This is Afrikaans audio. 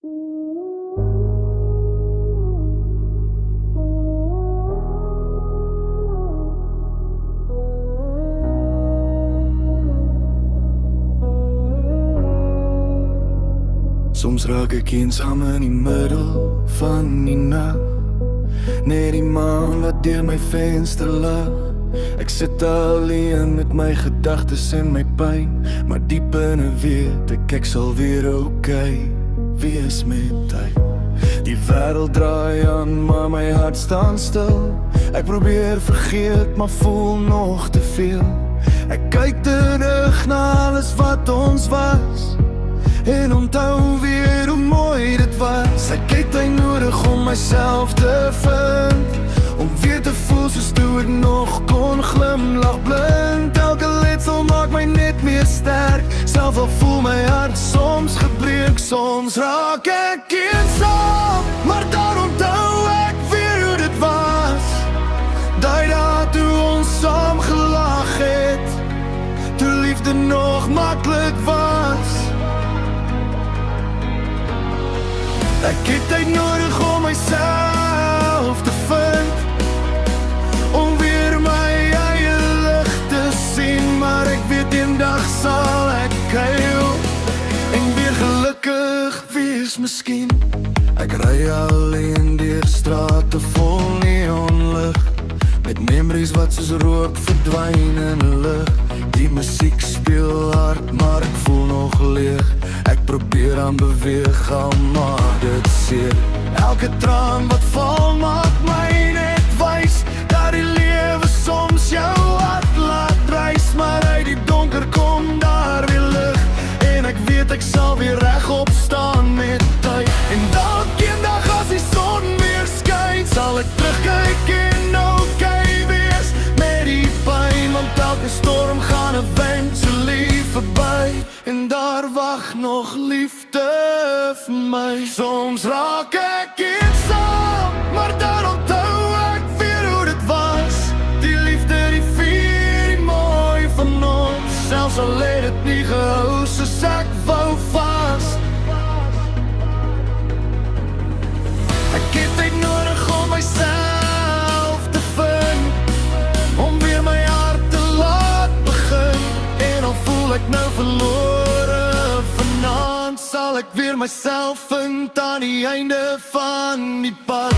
Soms raak ek eensaam in die middel van die nag, net die maan wat deur my venster lag. Ek sit alleen met my gedagtes en my pyn, maar diep binne weet ek sal weer okay wees met tyd. Die wêreld draai aan, maar my hart staan stil. Ek probeer vergeet, maar voel nog te veel. Ek kyk terug na alles wat ons was en onthou weer hoe mooi dit was. Ek het tyd nodig om myself te vind, om weer te voel soos toe ek nog kon glimlag blind. Elke letsel maak my net meer sterk, self al voel my hart soms gebreek. Soms raak ek eensaam, maar dan onthou ek weer hoe dit was. Daai dag toe ons saam gelag het, toe liefde nog maklik was. Ek het tyd nodig om myself te vind, om weer my eie lig te sien. Maar ek weet eendag sal ek huil en weer gelukkig wees miskien. Ek ry alleen deur strate vol neonlig, met memories wat soos rook verdwyn in die lug. Die musiek speel hard, maar ek voel nog leeg. Ek probeer aan beweeg, al maak dit seer. Elke traan wat val maak my net wys dat die lewe soms jou hart laat reis. Maar uit die donker kom daar weer lig, en ek weet ek sal weer regop staan met tyd. En dalk eendag as die son weer skyn, sal ek terugkyk en okay wees met die pyn. Want elke storm gaan eventually verby, en daar wag nog liefde vir my. Soms raak ek eensaam, maar dan onthou ek weer hoe dit was. Die liefde, die vuur, die mooi van ons, selfs al het dit nie gehou soos ek wou vas. Ek het tyd nodig om myself te vind, om weer my hart te laat begin. En al voel ek nou verlore, vanaand sal ek weer myself vind aan die einde van die pad.